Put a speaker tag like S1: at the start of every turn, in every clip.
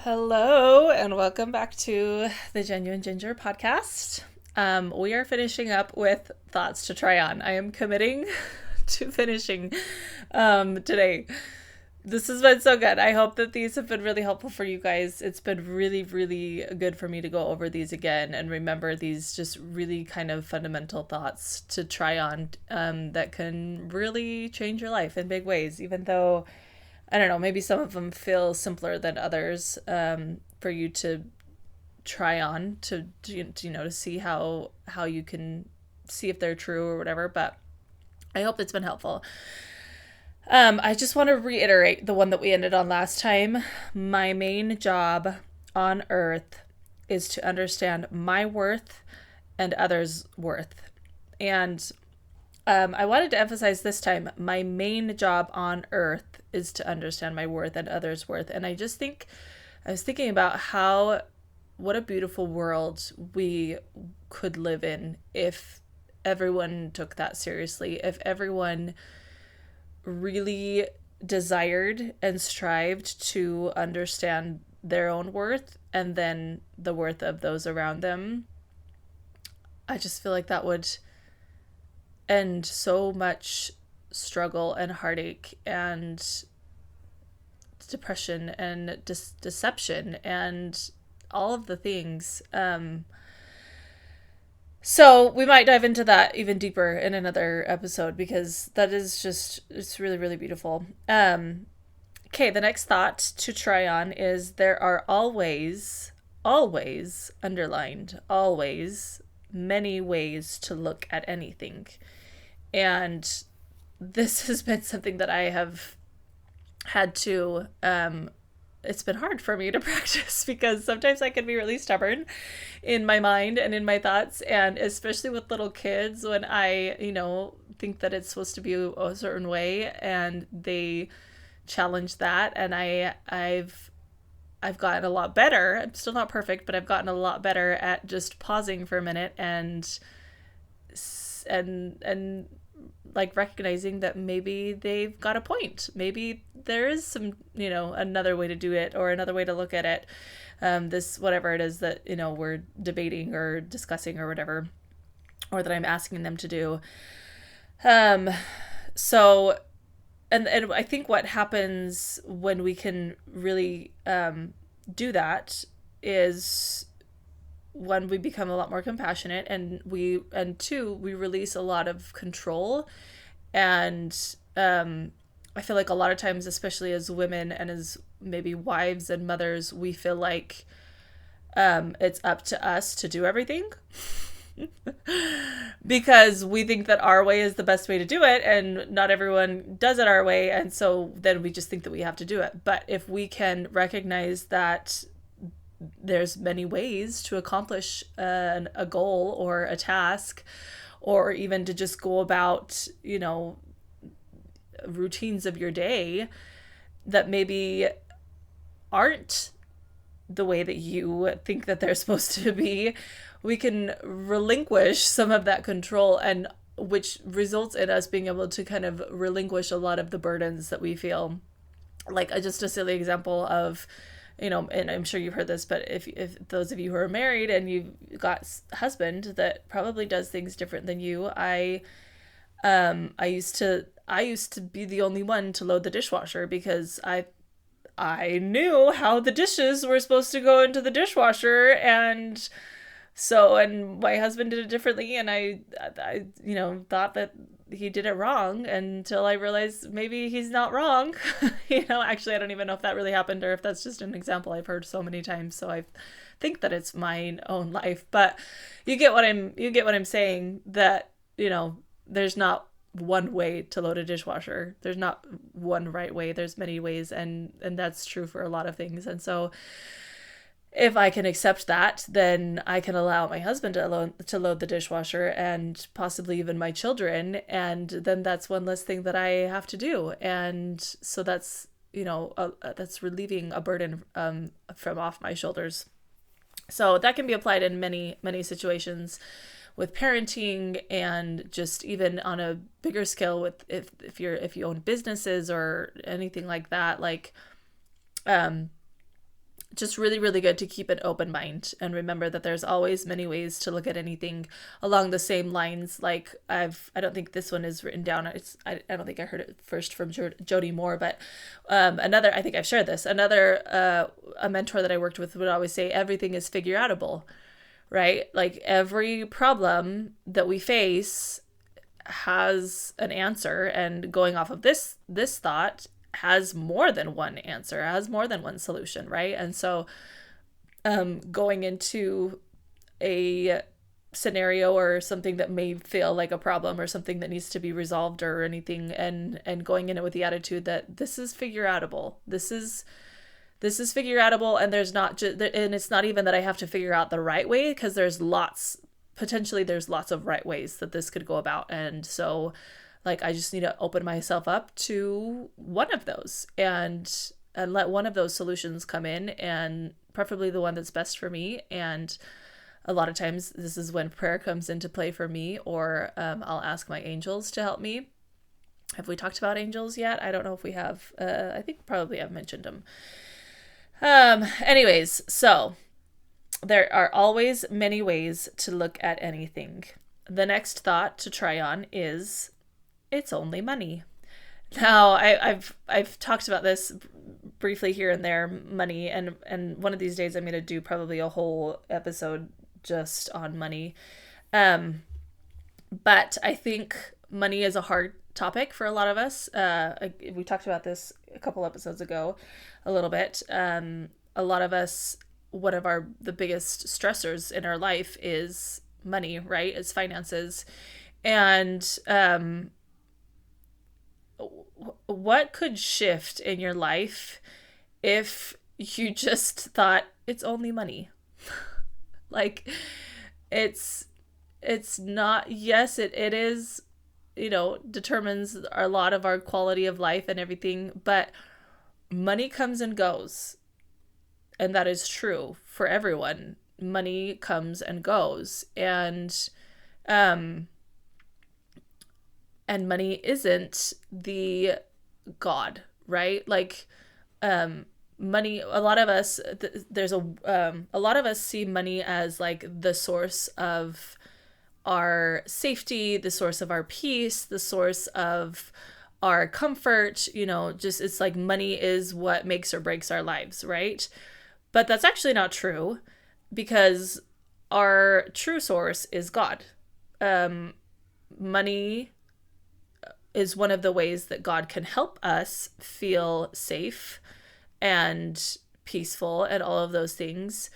S1: Hello, and welcome back to the Genuine Ginger podcast. We are finishing up with thoughts to try on. I am committing to finishing today. This has been so good. I hope that these have been really helpful for you guys. It's been really, really good for me to go over these again and remember these just really kind of fundamental thoughts to try on that can really change your life in big ways, even though I don't know, maybe some of them feel simpler than others for you to try on to see how you can see if they're true or whatever. But I hope it's been helpful. I just want to reiterate the one that we ended on last time. My main job on earth is to understand my worth and others' worth. And I wanted to emphasize this time my main job on earth is to understand my worth and others' worth. And I was thinking about what a beautiful world we could live in if everyone took that seriously, if everyone really desired and strived to understand their own worth and then the worth of those around them. I just feel like that would end so much struggle and heartache and depression and deception and all of the things. So we might dive into that even deeper in another episode because that is just, it's really, really beautiful. Okay, the next thought to try on is there are always, underlined, always many ways to look at anything. And this has been something that I have had to it's been hard for me to practice because sometimes I can be really stubborn in my mind and in my thoughts, and especially with little kids when I think that it's supposed to be a certain way and they challenge that. And I've gotten a lot better. I'm still not perfect, but I've gotten a lot better at just pausing for a minute and like recognizing that maybe they've got a point. Maybe there is some, another way to do it or another way to look at it. This, whatever it is that, we're debating or discussing or whatever, or that I'm asking them to do. So, and I think what happens when we can really do that is one, we become a lot more compassionate, and two, we release a lot of control. And I feel like a lot of times, especially as women and as maybe wives and mothers, we feel like it's up to us to do everything because we think that our way is the best way to do it and not everyone does it our way, and so then we just think that we have to do it. But if we can recognize that there's many ways to accomplish a goal or a task, or even to just go about, routines of your day that maybe aren't the way that you think that they're supposed to be, we can relinquish some of that control, and which results in us being able to kind of relinquish a lot of the burdens that we feel. Like just a silly example of, and I'm sure you've heard this, but if those of you who are married and you've got a husband that probably does things different than you, I used to be the only one to load the dishwasher because I knew how the dishes were supposed to go into the dishwasher, and my husband did it differently, and I thought that he did it wrong until I realized maybe he's not wrong. Actually, I don't even know if that really happened or if that's just an example I've heard so many times. So I think that it's my own life, but you get what I'm saying, that, there's not one way to load a dishwasher. There's not one right way. There's many ways. And that's true for a lot of things. And so if I can accept that, then I can allow my husband to load the dishwasher and possibly even my children. And then that's one less thing that I have to do. And so that's, that's relieving a burden from off my shoulders. So that can be applied in many, many situations with parenting, and just even on a bigger scale with if you own businesses or anything like that, like just really, really good to keep an open mind and remember that there's always many ways to look at anything along the same lines. Like I don't think this one is written down. I don't think I heard it first from Jody Moore, but I think I've shared this. A mentor that I worked with would always say everything is figure outable, right? Like every problem that we face has an answer, and going off of this thought, has more than one answer, has more than one solution, right? And so going into a scenario or something that may feel like a problem or something that needs to be resolved or anything, and going in it with the attitude that this is figure outable. This is figure outable, and there's not and it's not even that I have to figure out the right way, because there's lots of right ways that this could go about. And so like, I just need to open myself up to one of those and let one of those solutions come in, and preferably the one that's best for me. And a lot of times this is when prayer comes into play for me, or I'll ask my angels to help me. Have we talked about angels yet? I don't know if we have. I think probably I've mentioned them. Anyways, so there are always many ways to look at anything. The next thought to try on is, it's only money. Now, I've talked about this briefly here and there, money, and one of these days I'm going to do probably a whole episode just on money. But I think money is a hard topic for a lot of us. We talked about this a couple episodes ago a little bit. A lot of us, one of the biggest stressors in our life is money, right? It's finances. And what could shift in your life if you just thought it's only money? Like, it's not, yes, it is, determines a lot of our quality of life and everything, but money comes and goes. And that is true for everyone. Money comes and goes. And money isn't the God, right? Like, money, a lot of us, a lot of us see money as like the source of our safety, the source of our peace, the source of our comfort, just, it's like money is what makes or breaks our lives, right? But that's actually not true, because our true source is God. Money is one of the ways that God can help us feel safe and peaceful and all of those things.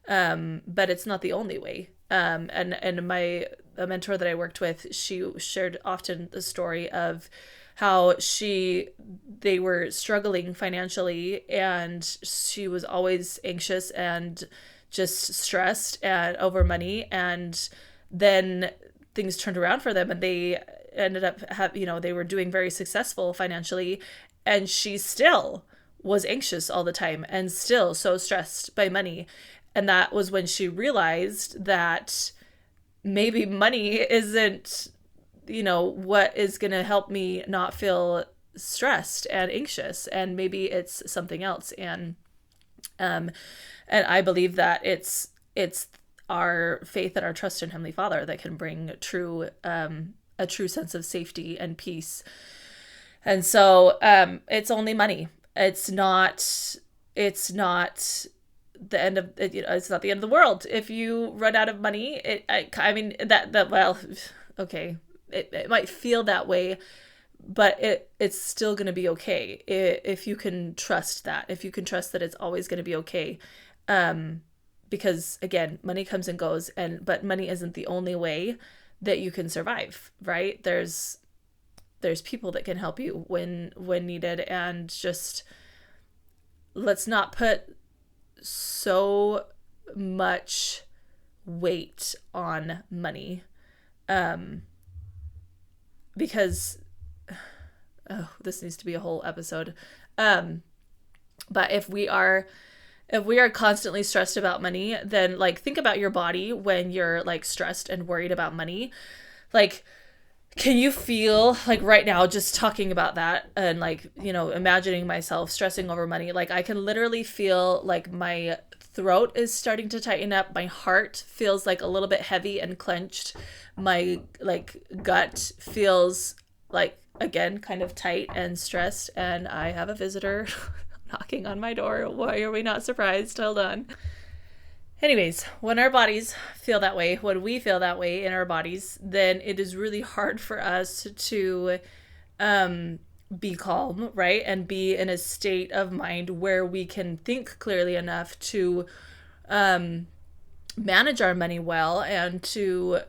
S1: But it's not the only way. And a mentor that I worked with, she shared often the story of how they were struggling financially, and she was always anxious and just stressed over money. And then things turned around for them, and they ended up they were doing very successful financially, and she still was anxious all the time and still so stressed by money. And that was when she realized that maybe money isn't, what is going to help me not feel stressed and anxious, and maybe it's something else. And I believe that it's our faith and our trust in Heavenly Father that can bring a true sense of safety and peace. And so it's only money. It's not the end of it. It's not the end of the world if you run out of money. Okay, it might feel that way, but it's still going to be okay if you can trust that. If you can trust that it's always going to be okay. Because again, money comes and goes, but money isn't the only way that you can survive, right? There's people that can help you when needed, and just let's not put so much weight on money, because this needs to be a whole episode. But if we are constantly stressed about money, then like think about your body when you're like stressed and worried about money. Like Can you feel like right now, just talking about that and like, imagining myself stressing over money, like I can literally feel like my throat is starting to tighten up. My heart feels like a little bit heavy and clenched. My like gut feels like, again, kind of tight and stressed. And I have a visitor knocking on my door. Why are we not surprised? Hold on. Anyways, when our bodies feel that way, when we feel that way in our bodies, then it is really hard for us to be calm, right? And be in a state of mind where we can think clearly enough to manage our money well and to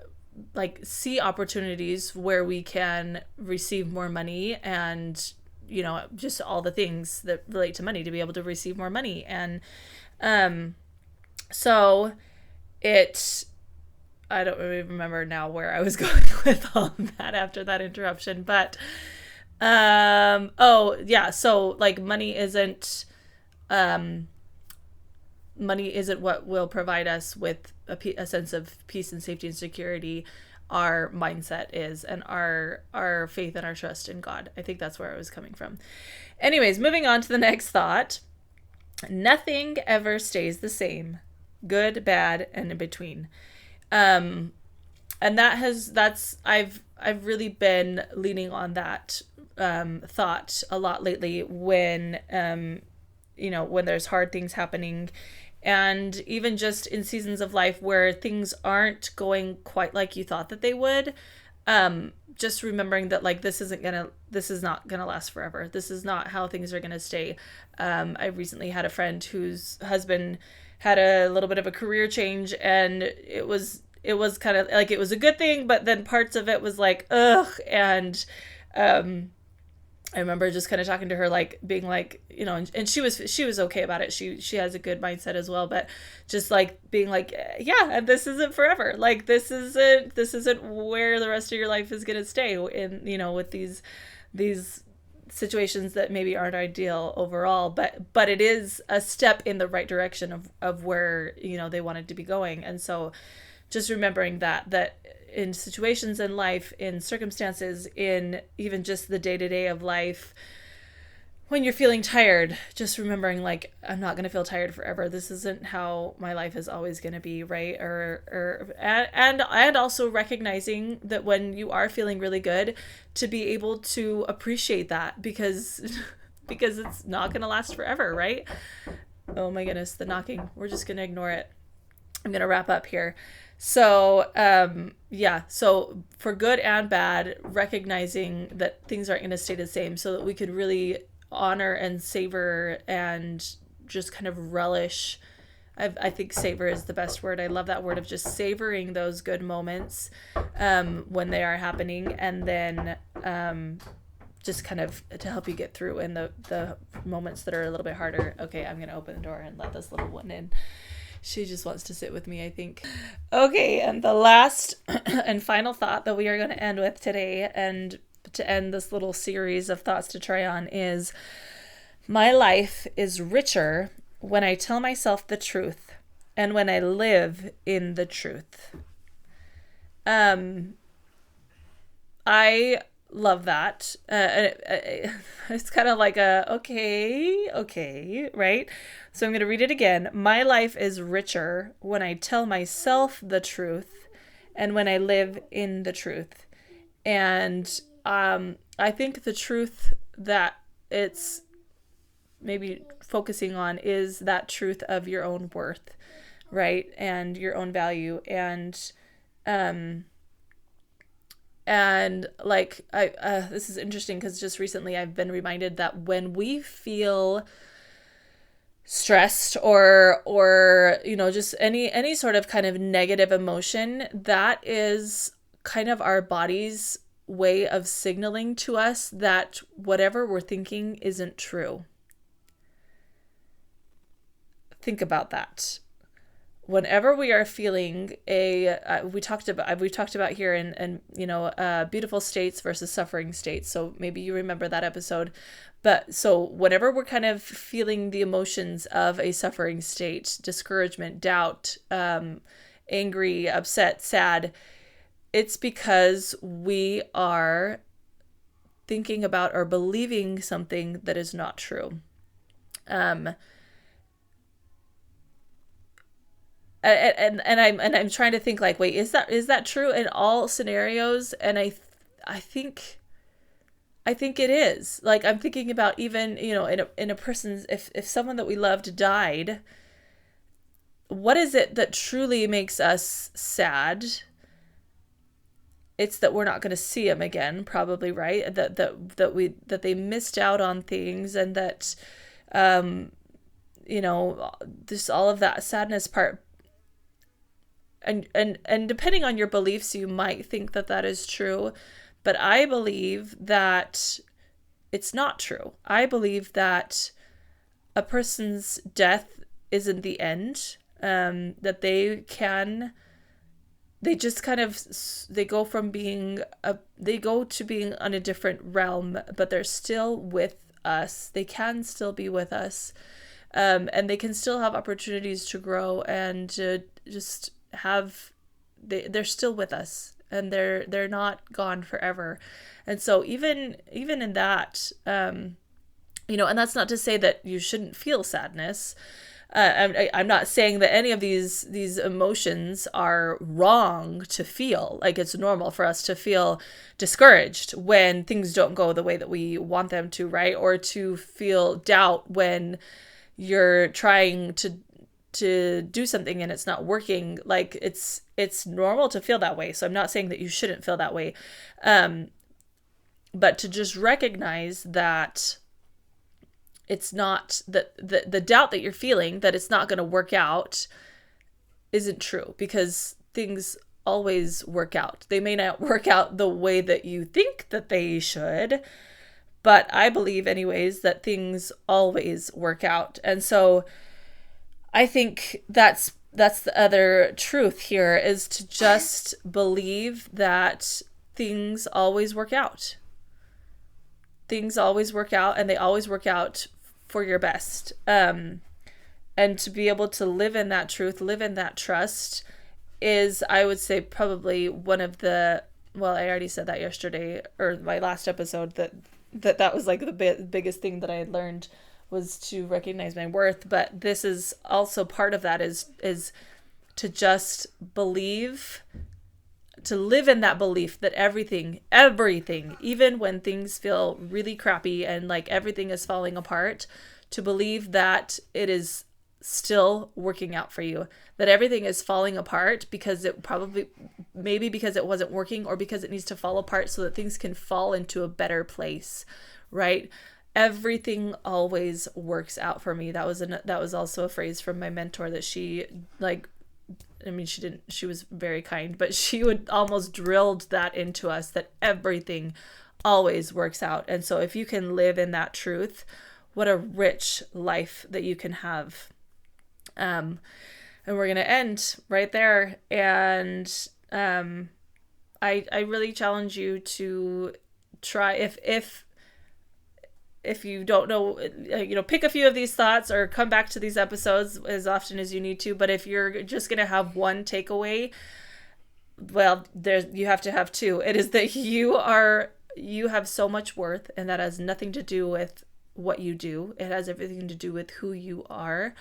S1: like see opportunities where we can receive more money and just all the things that relate to money to be able to receive more money. And so I don't really remember now where I was going with all that after that interruption, but oh yeah, so like money isn't what will provide us with a sense of peace and safety and security. Our mindset is, and our faith and our trust in God. I think that's where I was coming from. Anyways, moving on to the next thought. Nothing ever stays the same. Good, bad, and in between. And I've really been leaning on that thought a lot lately when when there's hard things happening, and even just in seasons of life where things aren't going quite like you thought that they would. Just remembering that like this is not gonna last forever. This is not how things are gonna stay. I recently had a friend whose husband had a little bit of a career change, and it was kind of like, it was a good thing, but then parts of it was like, ugh. And I remember just kind of talking to her, like being like, and she was okay about it. She has a good mindset as well, but just like being like, yeah, and this isn't forever. Like this isn't where the rest of your life is going to stay in, with these situations that maybe aren't ideal overall, but it is a step in the right direction of where, they wanted to be going. And so just remembering that in situations in life, in circumstances, in even just the day-to-day of life, when you're feeling tired, just remembering like, I'm not going to feel tired forever. This isn't how my life is always going to be, right? And also recognizing that when you are feeling really good, to be able to appreciate that, because it's not going to last forever, right? Oh my goodness, the knocking. We're just going to ignore it. I'm going to wrap up here. So, so for good and bad, recognizing that things aren't going to stay the same, so that we could really honor and savor and just kind of relish. I think savor is the best word. I love that word of just savoring those good moments when they are happening, and then just kind of to help you get through in the moments that are a little bit harder. Okay, I'm going to open the door and let this little one in. She just wants to sit with me, I think. Okay, and the last and final thought that we are going to end with today, and to end this little series of thoughts to try on, is my life is richer when I tell myself the truth and when I live in the truth. I love that. It's kind of like okay, right? So I'm going to read it again. My life is richer when I tell myself the truth and when I live in the truth. And I think the truth that it's maybe focusing on is that truth of your own worth, right? And your own value. And like, this is interesting because just recently I've been reminded that when we feel stressed or just any sort of kind of negative emotion, that is kind of our body's way of signaling to us that whatever we're thinking isn't true. Think about that. Whenever we are feeling we've talked about here in beautiful states versus suffering states. So maybe you remember that episode. But so whenever we're kind of feeling the emotions of a suffering state, discouragement, doubt, angry, upset, sad, it's because we are thinking about or believing something that is not true. And I'm trying to think like, wait, is that true in all scenarios? And I think it is. Like, I'm thinking about even, in a person's, if someone that we loved died, what is it that truly makes us sad? It's that we're not going to see them again, probably, right? That they missed out on things, and that, this all of that sadness part. And depending on your beliefs, you might think that that is true, but I believe that it's not true. I believe that a person's death isn't the end. That they just kind of, they go from being they go to being on a different realm, but they're still with us. They can still be with us, and they can still have opportunities to grow and to just have. They're still with us, and they're not gone forever. And so even in that, and that's not to say that you shouldn't feel sadness. I'm not saying that any of these emotions are wrong to feel. Like, it's normal for us to feel discouraged when things don't go the way that we want them to, right? Or to feel doubt when you're trying to do something and it's not working. Like, it's normal to feel that way. So I'm not saying that you shouldn't feel that way. But to just recognize that it's not that the doubt that you're feeling that it's not going to work out isn't true, because things always work out. They may not work out the way that you think that they should, but I believe anyways that things always work out. And so I think that's the other truth here, is to just believe that things always work out. Things always work out, and they always work out for your best. And to be able to live in that truth, live in that trust, is, I would say, probably one of the, well, I already said that yesterday, or my last episode, that was like the biggest thing that I had learned, was to recognize my worth. But this is also part of that, is to just believe, to live in that belief that everything, even when things feel really crappy and like everything is falling apart, to believe that it is still working out for you, that everything is falling apart because maybe because it wasn't working, or because it needs to fall apart so that things can fall into a better place, right? Everything always works out for me. That was also a phrase from my mentor that she, like, I mean, she was very kind, but she would almost drilled that into us, that everything always works out. And so if you can live in that truth, what a rich life that you can have. And we're going to end right there. And I really challenge you to try, if you don't know, pick a few of these thoughts or come back to these episodes as often as you need to. But if you're just going to have one takeaway, well, you have to have two. It is that you have so much worth, and that has nothing to do with what you do. It has everything to do with who you are,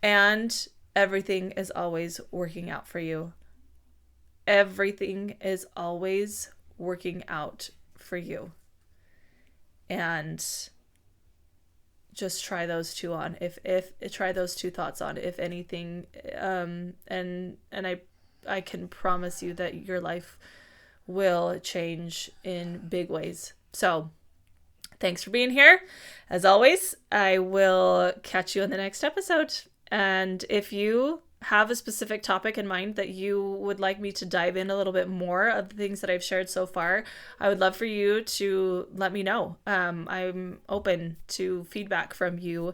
S1: and everything is always working out for you. Everything is always working out for you. And just try those two on, if try those two thoughts on, if anything, and I can promise you that your life will change in big ways. So thanks for being here. As always, I will catch you in the next episode. And if you have a specific topic in mind that you would like me to dive in a little bit more of the things that I've shared so far, I would love for you to let me know. I'm open to feedback from you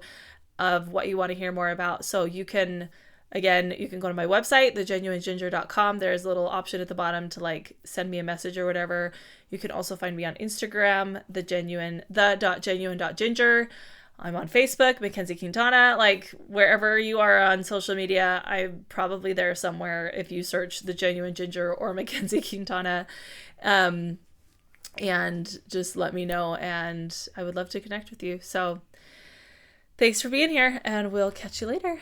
S1: of what you want to hear more about. So you can go to my website, thegenuineginger.com. There's a little option at the bottom to like send me a message or whatever. You can also find me on Instagram, the.genuine.ginger. I'm on Facebook, Mackenzie Quintana. Like, wherever you are on social media, I'm probably there somewhere if you search The Genuine Ginger or Mackenzie Quintana. And just let me know, and I would love to connect with you. So thanks for being here, and we'll catch you later.